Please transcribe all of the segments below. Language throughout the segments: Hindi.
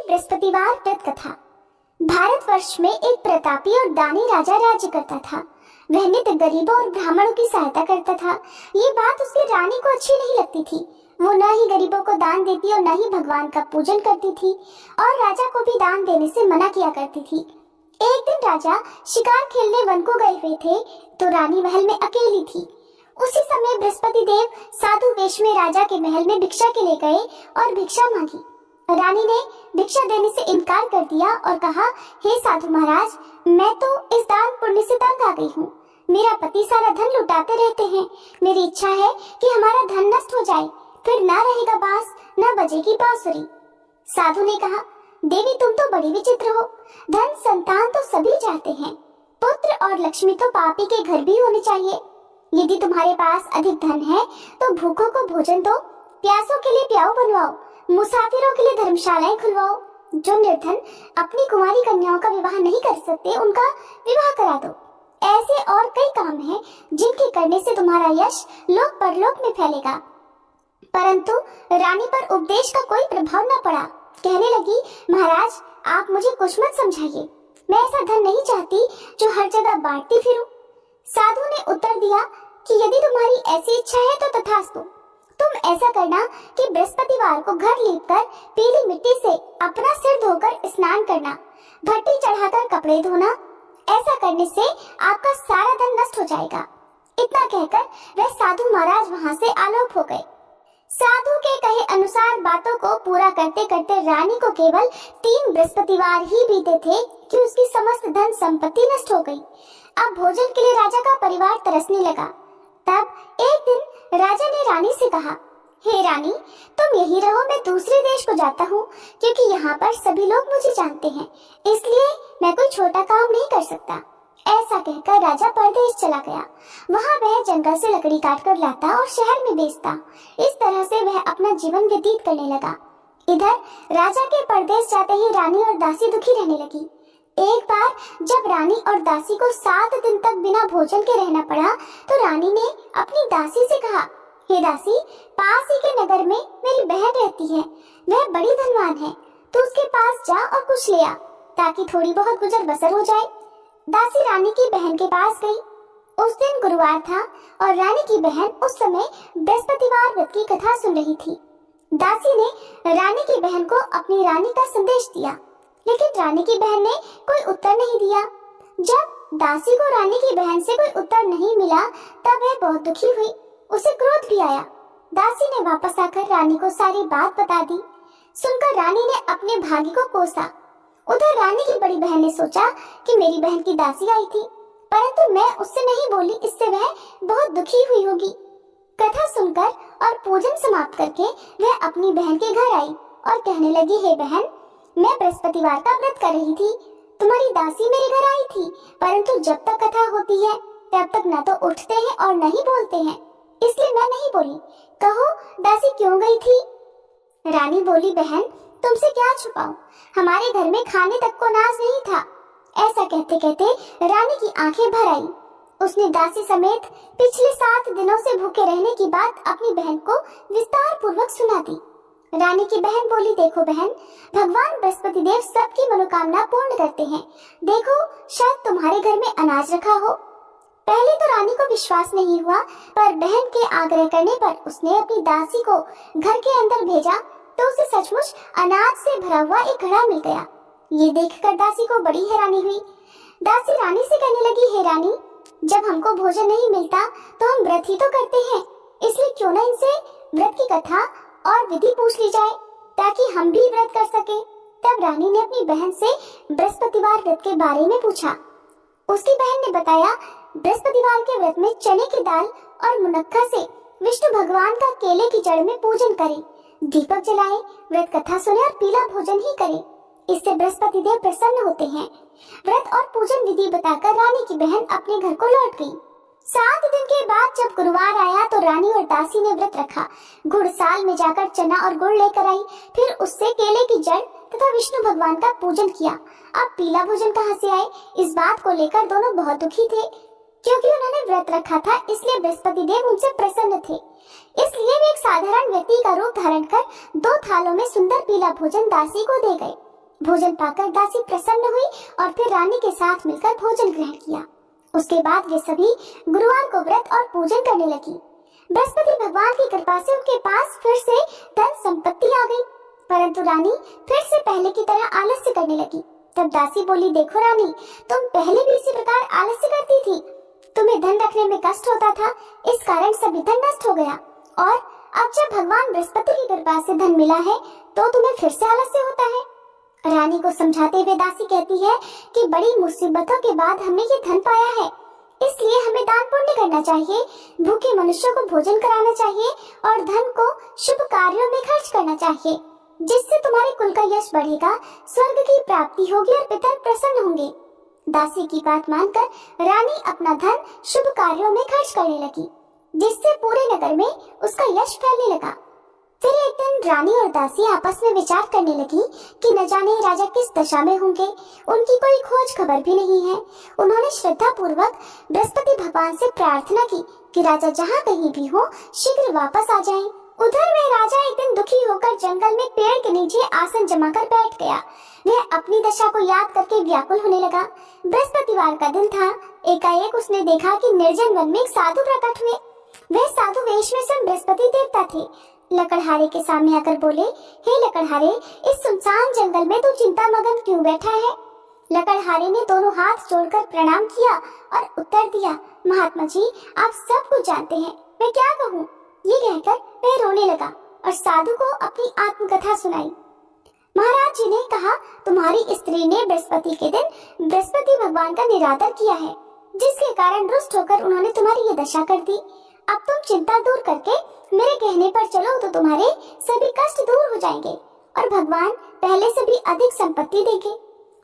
बृहस्पतिवार व्रत कथा। भारतवर्ष में एक प्रतापी और दानी राजा राज्य करता था। वह नित्य गरीबों और ब्राह्मणों की सहायता करता था। ये बात उसकी रानी को अच्छी नहीं लगती थी। वो न ही गरीबों को दान देती और न ही भगवान का पूजन करती थी और राजा को भी दान देने से मना किया करती थी। एक दिन राजा शिकार खेलने वन को गए हुए थे तो रानी महल में अकेली थी। उसी समय बृहस्पति देव साधु वेश में राजा के महल में भिक्षा के लिए गए और भिक्षा मांगी। रानी ने भिक्षा देने से इनकार कर दिया और कहा, हे साधु महाराज, मैं तो इस दान पुण्य से तंग आ गई हूँ। मेरा पति सारा धन लुटाते रहते हैं। मेरी इच्छा है कि हमारा धन नष्ट हो जाए, फिर न रहेगा बांस न बजेगी बांसुरी। साधु ने कहा, देवी तुम तो बड़ी विचित्र हो। धन संतान तो सभी चाहते हैं, पुत्र और लक्ष्मी तो पापी के घर भी होने चाहिए। यदि तुम्हारे पास अधिक धन है तो भूखों को भोजन दो, प्यासों के लिए प्याऊ बनवाओ, मुसाफिरों के लिए धर्मशालाएं खुलवाओ। जो निर्धन अपनी कुंवारी कन्याओं का विवाह नहीं कर सकते उनका विवाह करा दो। ऐसे और कई काम हैं जिनके करने से तुम्हारा यश लोक परलोक में फैलेगा। परंतु रानी पर उपदेश का कोई प्रभाव न पड़ा। कहने लगी, महाराज आप मुझे कुछ मत समझाइए। मैं ऐसा धन नहीं चाहती जो हर जगह बांटती फिरूं। साधु ने उत्तर दिया कि यदि तुम्हारी ऐसी इच्छा है तो तथास्तु। तुम ऐसा करना कि बृहस्पतिवार को घर लीपकर पीली मिट्टी से अपना सिर धोकर स्नान करना, भट्टी चढ़ाकर कपड़े धोना। ऐसा करने से आपका सारा धन नष्ट हो जाएगा। इतना कहकर वह साधु महाराज वहां से आलोप हो गए। साधु के कहे अनुसार बातों को पूरा करते करते रानी को केवल 3 बृहस्पतिवार ही बीते थे कि उसकी समस्त धन संपत्ति नष्ट हो गई। अब भोजन के लिए राजा का परिवार तरसने लगा। तब एक दिन राजा ने रानी से कहा, हे रानी, तुम यही रहो, मैं दूसरे देश को जाता हूँ, क्योंकि यहाँ पर सभी लोग मुझे जानते हैं, इसलिए मैं कोई छोटा काम नहीं कर सकता। ऐसा कहकर राजा परदेश चला गया। वहाँ वह जंगल से लकड़ी काट कर लाता और शहर में बेचता। इस तरह से वह अपना जीवन व्यतीत करने लगा। इधर राजा के परदेश जाते ही रानी और दासी दुखी रहने लगी। एक बार जब रानी और दासी को 7 दिन तक बिना भोजन के रहना पड़ा तो रानी ने अपनी दासी से कहा, हे दासी, पास ही के नगर में मेरी बहन रहती है, वह बड़ी धनवान है, तू उसके पास जा और कुछ ले आ ताकि थोड़ी बहुत गुजर बसर हो जाए। दासी रानी की बहन के पास गई। उस दिन गुरुवार था और रानी की बहन उस समय बृहस्पतिवार व्रत की कथा सुन रही थी। दासी ने रानी की बहन को अपनी रानी का संदेश दिया, लेकिन रानी की बहन ने कोई उत्तर नहीं दिया। जब दासी को रानी की बहन से कोई उत्तर नहीं मिला तब वह बहुत दुखी हुई। उसे क्रोध भी आया। दासी ने वापस आकर रानी को सारी बात बता दी। सुनकर रानी ने अपने भाग्य को कोसा। उधर रानी की बड़ी बहन ने सोचा कि मेरी बहन की दासी आई थी, परंतु मैं उससे नहीं बोली, इससे वह बहुत दुखी हुई होगी। कथा सुनकर और पूजन समाप्त करके वह अपनी बहन के घर आई और कहने लगी, हे बहन, मैं बृहस्पतिवार का व्रत कर रही थी। तुम्हारी दासी मेरे घर आई थी, परंतु जब तक कथा होती है तब तक न तो उठते हैं और न ही बोलते हैं, इसलिए मैं नहीं बोली। कहो दासी क्यों गई थी? रानी बोली, बहन तुमसे क्या छुपाऊं, हमारे घर में खाने तक को नाज नहीं था। ऐसा कहते कहते रानी की आंखें भर आई। उसने दासी समेत पिछले 7 दिनों से भूखे रहने की बात अपनी बहन को विस्तार पूर्वक सुना दी। रानी की बहन बोली, देखो बहन, भगवान बृहस्पति देव सबकी मनोकामना पूर्ण करते हैं। देखो शायद तुम्हारे घर में अनाज रखा हो। पहले तो रानी को विश्वास नहीं हुआ, पर बहन के आग्रह करने पर उसने अपनी दासी को घर के अंदर भेजा तो उसे सचमुच अनाज से भरा हुआ एक घड़ा मिल गया। ये देखकर दासी को बड़ी हैरानी हुई। दासी रानी से कहने लगी, हे रानी, जब हमको भोजन नहीं मिलता तो हम व्रत ही तो करते हैं, इसलिए क्यों न इनसे व्रत की कथा और विधि पूछ ली जाए ताकि हम भी व्रत कर सके। तब रानी ने अपनी बहन से बृहस्पतिवार व्रत के बारे में पूछा। उसकी बहन ने बताया, बृहस्पतिवार के व्रत में चने की दाल और मुनक्का से विष्णु भगवान का केले की जड़ में पूजन करें, दीपक जलाएं, व्रत कथा सुने और पीला भोजन ही करें। इससे बृहस्पति देव प्रसन्न होते हैं। व्रत और पूजन विधि बताकर रानी की बहन अपने घर को लौट गई। 7 दिन के बाद जब गुरुवार आया तो रानी और दासी ने व्रत रखा। गुड़साल में जाकर चना और गुड़ लेकर आई, फिर उससे केले की जड़ तथा विष्णु भगवान का पूजन किया। अब पीला भोजन कहाँ से आए, इस बात को लेकर दोनों बहुत दुखी थे। क्योंकि उन्होंने व्रत रखा था इसलिए बृहस्पति देव उनसे प्रसन्न थे। इसलिए वे एक साधारण व्यक्ति का रूप धारण कर 2 थालों में सुंदर पीला भोजन दासी को दे गए। भोजन पाकर दासी प्रसन्न हुई और फिर रानी के साथ मिलकर भोजन ग्रहण किया। उसके बाद वे सभी गुरुवार को व्रत और पूजन करने लगी। बृहस्पति भगवान की कृपा से उनके पास फिर से धन संपत्ति आ गई, परंतु रानी फिर से पहले की तरह आलस्य करने लगी। तब दासी बोली, देखो रानी, तुम पहले भी इसी प्रकार आलस्य करती थी। तुम्हें धन रखने में कष्ट होता था, इस कारण सभी धन नष्ट हो गया, और अब जब भगवान बृहस्पति की कृपा से धन मिला है तो तुम्हें फिर से आलस्य होता है। रानी को समझाते हुए दासी कहती है कि बड़ी मुसीबतों के बाद हमने ये धन पाया है, इसलिए हमें दान पुण्य करना चाहिए, भूखे मनुष्यों को भोजन कराना चाहिए और धन को शुभ कार्यों में खर्च करना चाहिए, जिससे तुम्हारे कुल का यश बढ़ेगा, स्वर्ग की प्राप्ति होगी और पितर प्रसन्न होंगे। दासी की बात मानकर रानी अपना धन शुभ कार्यों में खर्च करने लगी, जिससे पूरे नगर में उसका यश फैलने लगा। फिर एक दिन रानी और दासी आपस में विचार करने लगी कि न जाने राजा किस दशा में होंगे, उनकी कोई खोज खबर भी नहीं है। उन्होंने श्रद्धा पूर्वक बृहस्पति भगवान से प्रार्थना की कि राजा जहाँ कहीं भी हो शीघ्र वापस आ जाएं। उधर वह राजा एक दिन दुखी होकर जंगल में पेड़ के नीचे आसन जमाकर बैठ गया। वह अपनी दशा को याद करके व्याकुल होने लगा। बृहस्पतिवार का दिन था। एकाएक उसने देखा कि निर्जन वन में एक साधु प्रकट हुए। वह साधु वेश में स्वयं बृहस्पति देवता थे। लकड़हारे के सामने आकर बोले, हे लकड़हारे, इस सुनसान जंगल में तू चिंता मगन क्यों बैठा है? लकड़हारे ने दोनों हाथ जोड़कर प्रणाम किया और उत्तर दिया, महात्मा जी, आप सब कुछ जानते हैं, मैं क्या कहूँ? ये कहकर वह रोने लगा और साधु को अपनी आत्मकथा सुनाई। महाराज जी ने कहा, तुम्हारी स्त्री ने बृहस्पति के दिन बृहस्पति भगवान का निरादर किया है, जिसके कारण रुष्ट होकर उन्होंने तुम्हारी ये दशा कर दी। अब तुम चिंता दूर करके मेरे कहने पर चलो तो तुम्हारे सभी कष्ट दूर हो जाएंगे और भगवान पहले से भी अधिक संपत्ति देंगे।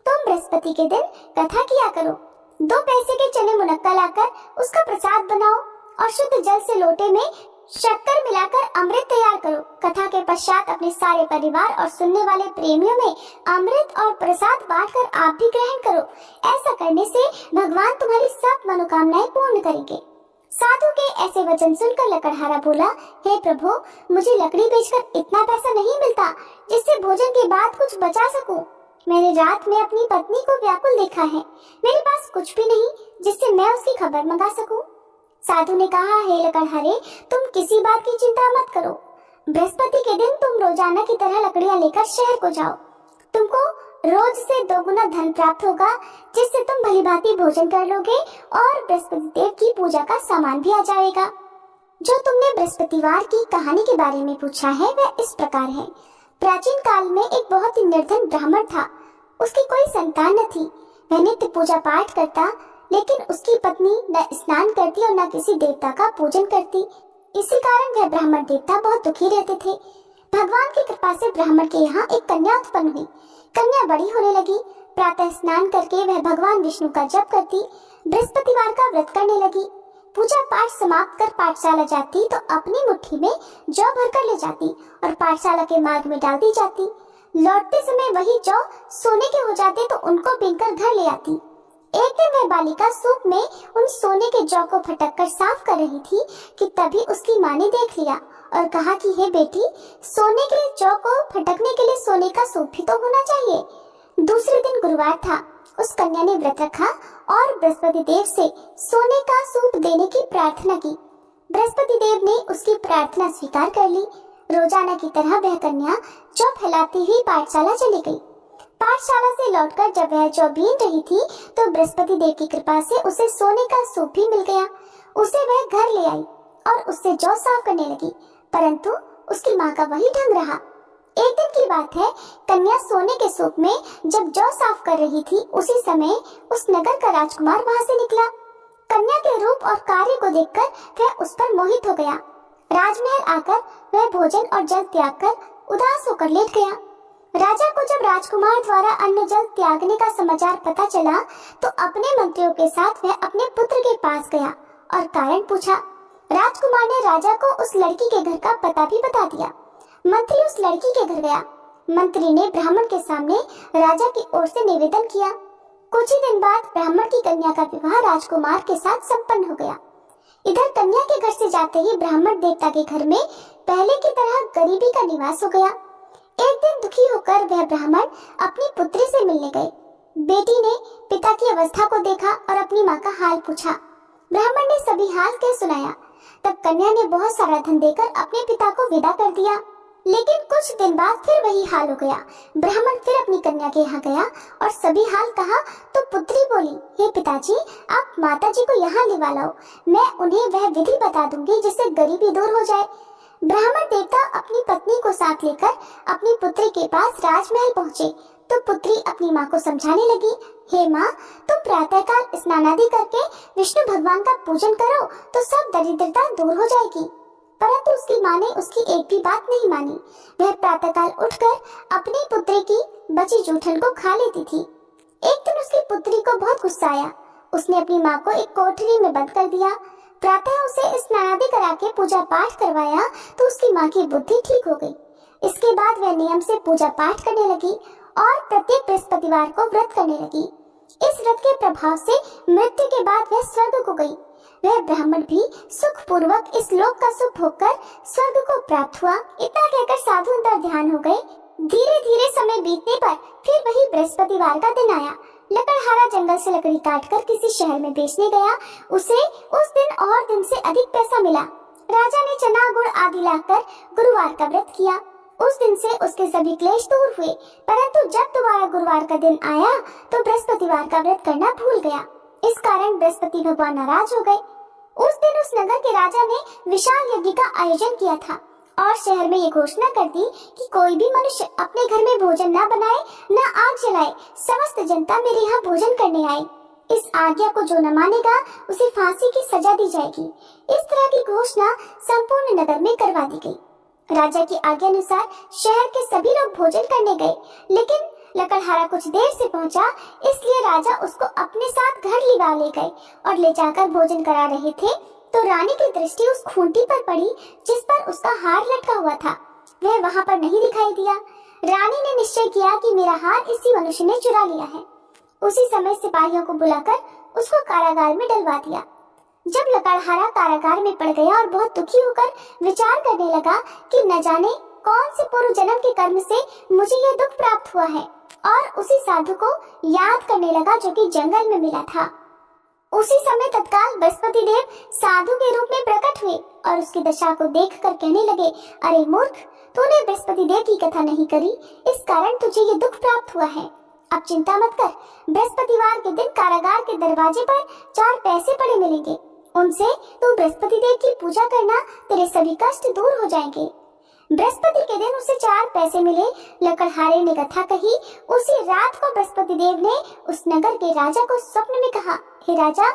तुम बृहस्पति के दिन कथा किया करो, 2 पैसे के चने मुनक्का लाकर उसका प्रसाद बनाओ और शुद्ध जल से लोटे में शक्कर मिलाकर अमृत तैयार करो। कथा के पश्चात अपने सारे परिवार और सुनने वाले प्रेमियों में अमृत और प्रसाद बांटकर आप भी ग्रहण करो। ऐसा करने से भगवान तुम्हारी सब मनोकामनाएं पूर्ण करेंगे। साधु के ऐसे वचन सुनकर लकड़हारा बोला, हे प्रभु, मुझे लकड़ी बेचकर इतना पैसा नहीं मिलता जिससे भोजन के बाद कुछ बचा सकूं। मैंने रात में अपनी पत्नी को व्याकुल देखा है, मेरे पास कुछ भी नहीं जिससे मैं उसकी खबर मंगा सकूं। साधु ने कहा, हे लकड़हारे, तुम किसी बात की चिंता मत करो। बृहस्पति के दिन तुम रोजाना की तरह लकड़ियां लेकर शहर को जाओ। तुमको रोज से 2 गुना धन प्राप्त होगा, जिससे तुम भलीभांति भोजन कर लोगे और बृहस्पति देव की पूजा का सामान भी आ जाएगा। जो तुमने बृहस्पतिवार की कहानी के बारे में पूछा है वह इस प्रकार है। प्राचीन काल में एक बहुत ही निर्धन ब्राह्मण था। उसकी कोई संतान न थी। वह नित्य पूजा पाठ करता, लेकिन उसकी पत्नी न स्नान करती और न किसी देवता का पूजन करती। इसी कारण वह ब्राह्मण देवता बहुत दुखी रहते थे। भगवान की कृपा से ब्राह्मण के यहाँ एक कन्या उत्पन्न हुई। कन्या बड़ी होने लगी। प्रातः स्नान करके वह भगवान विष्णु का जप करती, बृहस्पतिवार का व्रत करने लगी। पूजा पाठ समाप्त कर पाठशाला जाती तो अपनी मुट्ठी में जौ भरकर ले जाती और पाठशाला के मार्ग में डाल दी जाती। लौटते समय वही जौ सोने के हो जाते तो उनको बीनकर घर ले आती। एक दिन वह बालिका सूप में उन सोने के जौ को फटक कर साफ कर रही थी कि तभी उसकी माँ ने देख लिया और कहा कि हे बेटी, सोने के जौ को फटकने के लिए सोने का सूप भी तो होना चाहिए। दूसरे दिन गुरुवार था। उस कन्या ने व्रत रखा और बृहस्पति देव से सोने का सूप देने की प्रार्थना की। बृहस्पति देव ने उसकी प्रार्थना स्वीकार कर ली। रोजाना की तरह वह कन्या जौ फैलाती हुई पाठशाला चली गई। पाठशाला से लौटकर जब वह जौ बीन रही थी तो बृहस्पति देव की कृपा से उसे सोने का सूप भी मिल गया। उसे वह घर ले आई और उससे जौ साफ करने लगी, परंतु उसकी माँ का वही ढंग रहा। एक दिन की बात है, कन्या सोने के सूप में जब जौ साफ कर रही थी, उसी समय उस नगर का राजकुमार वहां से निकला। कन्या के रूप और कार्य को देखकर वह उस पर मोहित हो गया। राजमहल आकर वह भोजन और जल त्याग कर उदास होकर लेट गया। राजा को जब राजकुमार द्वारा अन्न जल त्यागने का समाचार पता चला तो अपने मंत्रियों के साथ वह अपने पुत्र के पास गया और कारण पूछा। राजकुमार ने राजा को उस लड़की के घर का पता भी बता दिया। मंत्री उस लड़की के घर गया। मंत्री ने ब्राह्मण के सामने राजा की ओर से निवेदन किया। कुछ ही दिन बाद ब्राह्मण की कन्या का विवाह राजकुमार के साथ संपन्न हो गया। इधर कन्या के घर से जाते ही ब्राह्मण देवता के घर में पहले की तरह गरीबी का निवास हो गया। एक दिन दुखी होकर वह ब्राह्मण अपनी पुत्री से मिलने गए। बेटी ने पिता की अवस्था को देखा और अपनी माँ का हाल पूछा। ब्राह्मण ने सभी हाल कह सुनाया। तब कन्या ने बहुत सारा धन देकर अपने पिता को विदा कर दिया। लेकिन कुछ दिन बाद फिर वही हाल हो गया। ब्राह्मण फिर अपनी कन्या के यहाँ गया और सभी हाल कहा तो पुत्री बोली, हे पिताजी, आप माताजी को यहाँ लिवा लाओ, मैं उन्हें वह विधि बता दूंगी जिससे गरीबी दूर हो जाए। ब्राह्मण देवता अपनी पत्नी को साथ लेकर अपनी पुत्री के पास राजमहल पहुँचे तो पुत्री अपनी माँ को समझाने लगी, हे माँ, तुम प्रातःकाल स्नानादि करके विष्णु भगवान का पूजन करो तो सब दरिद्रता दूर हो जाएगी। परंतु उसकी माँ ने उसकी एक भी बात नहीं मानी। वह प्रातःकाल उठकर अपनी पुत्री की बची जूठन को खा लेती थी। एक दिन उसकी पुत्री को बहुत गुस्सा आया। उसने अपनी माँ को एक कोठरी में बंद कर दिया। प्रातः उसे स्नानादि करा के पूजा पाठ करवाया तो उसकी माँ की बुद्धि ठीक हो गई। इसके बाद वह नियम से पूजा पाठ करने लगी और प्रत्येक बृहस्पतिवार को व्रत करने लगी। इस व्रत के प्रभाव से मृत्यु के बाद वह स्वर्ग को गई। वह ब्राह्मण भी सुख पूर्वक इस लोक का सुख भोगकर स्वर्ग को प्राप्त हुआ। इतना कहकर साधु अंतर ध्यान हो गए। धीरे धीरे समय बीतने पर फिर वही बृहस्पतिवार का दिन आया। लकड़हारा जंगल से लकड़ी काटकर किसी शहर में बेचने गया। उसे उस दिन और दिन से अधिक पैसा मिला। राजा ने चना गुड़ आदि लाकर गुरुवार का व्रत किया। उस दिन से उसके सभी क्लेश दूर हुए। परंतु जब दोबारा गुरुवार का दिन आया तो बृहस्पतिवार का व्रत करना भूल गया। इस कारण बृहस्पति भगवान नाराज हो गए। उस दिन उस नगर के राजा ने विशाल यज्ञ का आयोजन किया था और शहर में ये घोषणा कर दी कि कोई भी मनुष्य अपने घर में भोजन न बनाए, न आग जलाए। समस्त जनता मेरे यहाँ भोजन करने आए। इस आज्ञा को जो न मानेगा उसे फांसी की सजा दी जाएगी। इस तरह की घोषणा संपूर्ण नगर में करवा दी गई। राजा की आज्ञा अनुसार शहर के सभी लोग भोजन करने गए, लेकिन लकड़हारा कुछ देर से पहुंचा, इसलिए राजा उसको अपने साथ घर लिवा ले गए और ले जाकर भोजन करा रहे थे तो रानी की दृष्टि उस खूंटी पर पड़ी जिस पर उसका हार लटका हुआ था। वह वहां पर नहीं दिखाई दिया। रानी ने निश्चय किया कि मेरा हार इसी मनुष्य ने चुरा लिया है। उसी समय सिपाहियों को बुलाकर उसको कारागार में डलवा दिया। जब लकड़हारा कारागार में पड़ गया और बहुत दुखी होकर विचार करने लगा कि न जाने कौन से पूर्व जन्म के कर्म से मुझे यह दुख प्राप्त हुआ है, और उसी साधु को याद करने लगा जो कि जंगल में मिला था। उसी समय तत्काल बृहस्पति देव साधु के रूप में प्रकट हुए और उसकी दशा को देखकर कहने लगे, अरे मूर्ख, तूने बृहस्पति देव की कथा नहीं करी, इस कारण तुझे ये दुख प्राप्त हुआ है। अब चिंता मत कर, बृहस्पतिवार के दिन कारागार के दरवाजे पर 4 पैसे पड़े मिलेंगे। उनसे तू बृहस्पति देव की पूजा करना, तेरे सभी कष्ट दूर हो जाएंगे। बृहस्पति के दिन उसे 4 पैसे मिले। लकड़हारे ने कथा कही। उसी रात को बृहस्पति देव ने उस नगर के राजा को स्वप्न में कहा, हे राजा,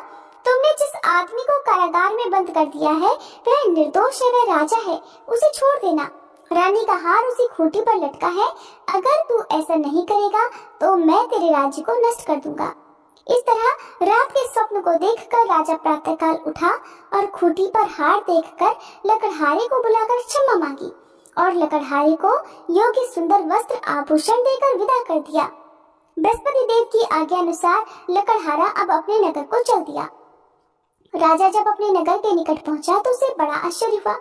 तुमने जिस आदमी को कारागार में बंद कर दिया है वह निर्दोष है, वह राजा है, उसे छोड़ देना। रानी का हार उसी खूंटी पर लटका है। अगर तू ऐसा नहीं करेगा तो मैं तेरे राज्य को नष्ट कर दूंगा। इस तरह रात के स्वप्न को देखकर राजा प्रातःकाल उठा और खूंटी पर हार देखकर लकड़हारे को बुलाकर क्षमा मांगी और लकड़हारे को योग्य सुंदर वस्त्र आभूषण देकर विदा कर दिया। बृहस्पति देव की आज्ञा अनुसार लकड़हारा अब अपने नगर को चल दिया। राजा जब अपने नगर के निकट पहुंचा तो उसे बड़ा आश्चर्य हुआ।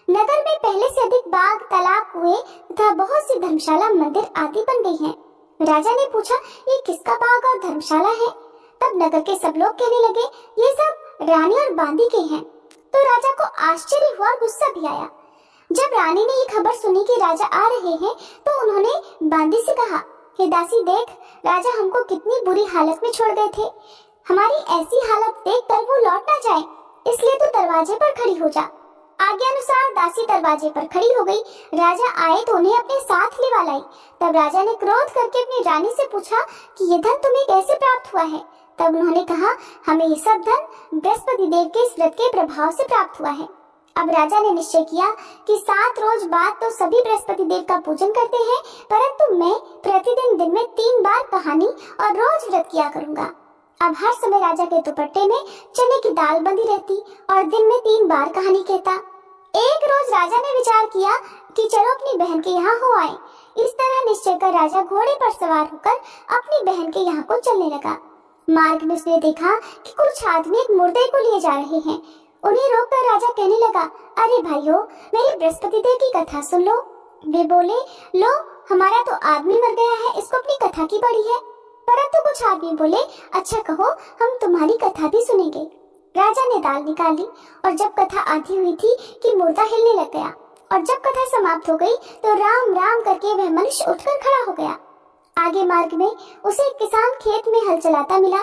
नगर में पहले से अधिक बाग, तालाब, कुएं तथा बहुत सी धर्मशाला, मंदिर आदि बन गई हैं। राजा ने पूछा, ये किसका बाग और धर्मशाला है? तब नगर के सब लोग कहने लगे, ये सब रानी और बांदी के हैं। तो राजा को आश्चर्य हुआ और गुस्सा भी आया। जब रानी ने ये खबर सुनी कि राजा आ रहे हैं तो उन्होंने बांदी से कहा, हे दासी, देख, राजा हमको कितनी बुरी हालत में छोड़ गए थे। हमारी ऐसी हालत देखकर वो लौट ना जाए, इसलिए तू दरवाजे पर खड़ी हो जा। आज्ञा अनुसार दासी दरवाजे पर खड़ी हो गई। राजा आए तो उन्हें अपने साथ लिवा लाई। तब राजा ने क्रोध करके अपनी रानी से पूछा कि ये धन तुम्हें कैसे प्राप्त हुआ है? तब उन्होंने कहा, हमें ये सब धन बृहस्पति देव के इस व्रत के प्रभाव से प्राप्त हुआ है। अब राजा ने निश्चय किया कि 7 रोज बाद तो सभी बृहस्पति देव का पूजन करते हैं, परंतु मैं प्रतिदिन दिन में 3 बार कहानी और रोज व्रत किया करूंगा। अब हर समय राजा के दुपट्टे में चने की दाल बंधी रहती और दिन में 3 बार कहानी कहता। एक रोज राजा ने विचार किया कि चलो अपनी बहन के यहाँ हो आए। इस तरह निश्चय कर राजा घोड़े पर सवार होकर अपनी बहन के यहाँ को चलने लगा। मार्ग में उसने देखा कि कुछ आदमी एक मुर्दे को लिए जा रहे हैं। उन्हें रोककर राजा कहने लगा, अरे भाइयों, मेरी बृहस्पति देव की कथा सुन लो। वे बोले, लो हमारा तो आदमी मर गया है, इसको अपनी कथा की पड़ी है। परंतु कुछ आदमी बोले, अच्छा कहो, हम तुम्हारी कथा भी सुनेंगे। राजा ने दाल निकाली और जब कथा आधी हुई थी कि मुर्दा हिलने लग गया, और जब कथा समाप्त हो गई तो राम राम करके वह मनुष्य उठकर खड़ा हो गया। आगे मार्ग में उसे एक किसान खेत में हल चलाता मिला।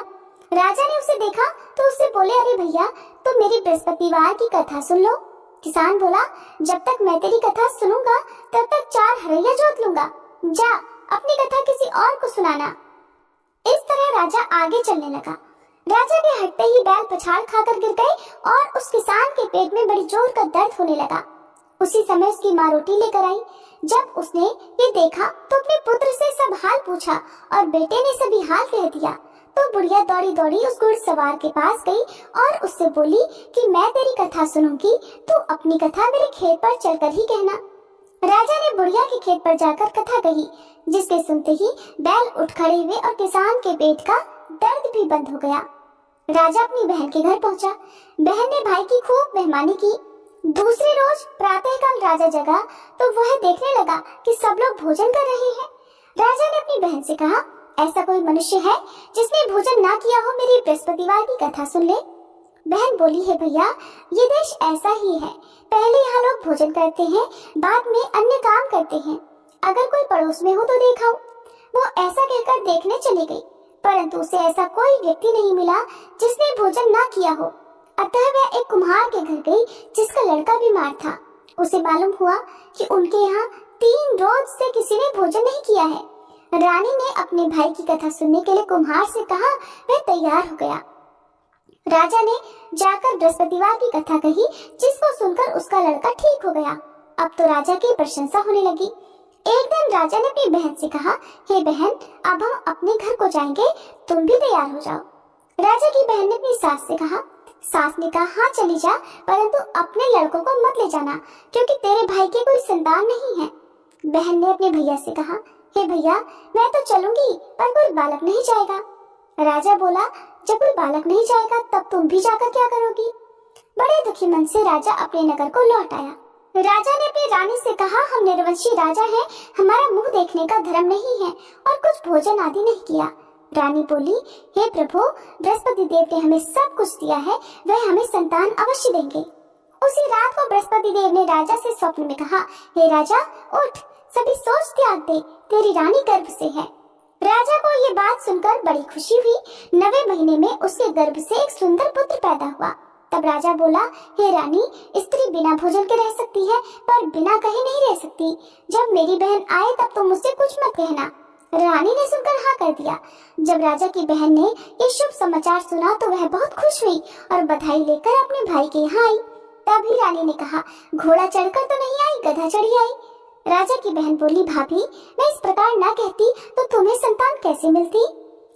राजा ने उसे देखा तो उससे बोले, अरे भैया, तुम मेरी बृहस्पतिवार की कथा सुन लो। किसान बोला, जब तक मैं तेरी कथा सुनूंगा तब तक 4 हरैया जोत लूंगा। जा अपनी कथा किसी और को सुनाना। इस तरह राजा आगे चलने लगा। राजा के हटते ही बैल पछाड़ खाकर गिर गए और उस किसान के पेट में बड़ी जोर का दर्द होने लगा। उसी समय उसकी माँ रोटी लेकर आई। जब उसने ये देखा तो अपने पुत्र से सब हाल पूछा और बेटे ने सभी हाल कह दिया। तो बुढ़िया दौड़ी दौड़ी उस घुड़सवार के पास गई और उससे बोली कि मैं तेरी कथा सुनूंगी, तू अपनी कथा मेरे खेत पर चलकर ही कहना। राजा ने बुढ़िया के खेत पर जाकर कथा कही, जिसके सुनते ही बैल उठ खड़े हुए और किसान के पेट का दर्द भी बंद हो गया। राजा अपनी बहन के घर पहुंचा। बहन ने भाई की खूब मेहमानी की। दूसरे रोज प्रातःकाल राजा जगा तो वह देखने लगा कि सब लोग भोजन कर रहे हैं। राजा ने अपनी बहन से कहा, ऐसा कोई मनुष्य है जिसने भोजन ना किया हो, मेरी बृहस्पतिवार की कथा सुन ले। बहन बोली, है भैया, ये देश ऐसा ही है। पहले यहाँ लोग भोजन करते हैं, बाद में अन्य काम करते हैं। अगर कोई पड़ोस में हो तो देखाओ। वो ऐसा कहकर देखने चली गई, परंतु उसे ऐसा कोई व्यक्ति नहीं मिला जिसने भोजन ना किया हो। अतः वह एक कुम्हार के घर गई जिसका लड़का बीमार था। उसे मालूम हुआ कि उनके यहाँ 3 रोज से किसी ने भोजन नहीं किया है। रानी ने अपने भाई की कथा सुनने के लिए कुम्हार से कहा। वह तैयार हो गया। राजा ने जाकर बृहस्पतिवार की कथा कही, जिसको सुनकर उसका लड़का ठीक हो गया। अब तो राजा की प्रशंसा होने लगी। एक दिन राजा ने अपनी बहन से कहा, हे बहन, अब हम अपने घर को जाएंगे, तुम भी तैयार हो जाओ। राजा की बहन ने अपनी सास से कहा। सास ने कहा, हाँ चली जा, परंतु अपने लड़कों को मत ले जाना, क्योंकि तेरे भाई की कोई संतान नहीं है। बहन ने अपने भैया से कहा, हे भैया, मैं तो चलूंगी, पर कोई बालक नहीं जाएगा। राजा बोला, जब कोई बालक नहीं जाएगा तब तुम भी जाकर क्या करोगी। बड़े दुखी मन से राजा अपने नगर को लौट आया। राजा ने अपनी रानी से कहा, हम निर्वंशी राजा हैं, हमारा मुंह देखने का धर्म नहीं है और कुछ भोजन आदि नहीं किया। रानी बोली, हे प्रभु, बृहस्पति देव ने हमें सब कुछ दिया है, वह हमें संतान अवश्य देंगे। उसी रात को बृहस्पति देव ने राजा से स्वप्न में कहा, हे राजा, उठ, सभी सोच त्याग दे, तेरी रानी गर्भ से है। राजा को ये बात सुनकर बड़ी खुशी हुई। 9वें महीने में उसके गर्भ से एक सुंदर पुत्र पैदा हुआ। तब राजा बोला, हे रानी, स्त्री बिना भोजन के रह सकती है, पर बिना कहे नहीं रह सकती। जब मेरी बहन आए तब तुम मुझसे कुछ मत कहना। रानी ने सुनकर हाँ कर दिया। जब राजा की बहन ने ये शुभ समाचार सुना तो वह बहुत खुश हुई और बधाई लेकर अपने भाई के यहाँ आई। तभी रानी ने कहा, घोड़ा चढ़कर तो नहीं आई, गधा चढ़ी आई। राजा की बहन बोली, भाभी, मैं इस प्रकार ना कहती तो तुम्हें संतान कैसे मिलती।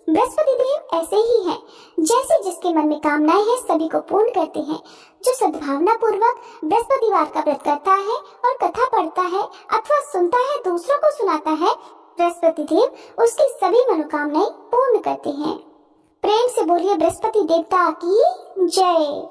बृहस्पति देव ऐसे ही हैं, जैसे जिसके मन में कामनाएं हैं सभी को पूर्ण करते हैं। जो सद्भावना पूर्वक बृहस्पतिवार का व्रत करता है और कथा पढ़ता है अथवा सुनता है, दूसरों को सुनाता है, बृहस्पति देव उसकी सभी मनोकामनाएं पूर्ण करते हैं। प्रेम से बोलिए बृहस्पति देवता की जय।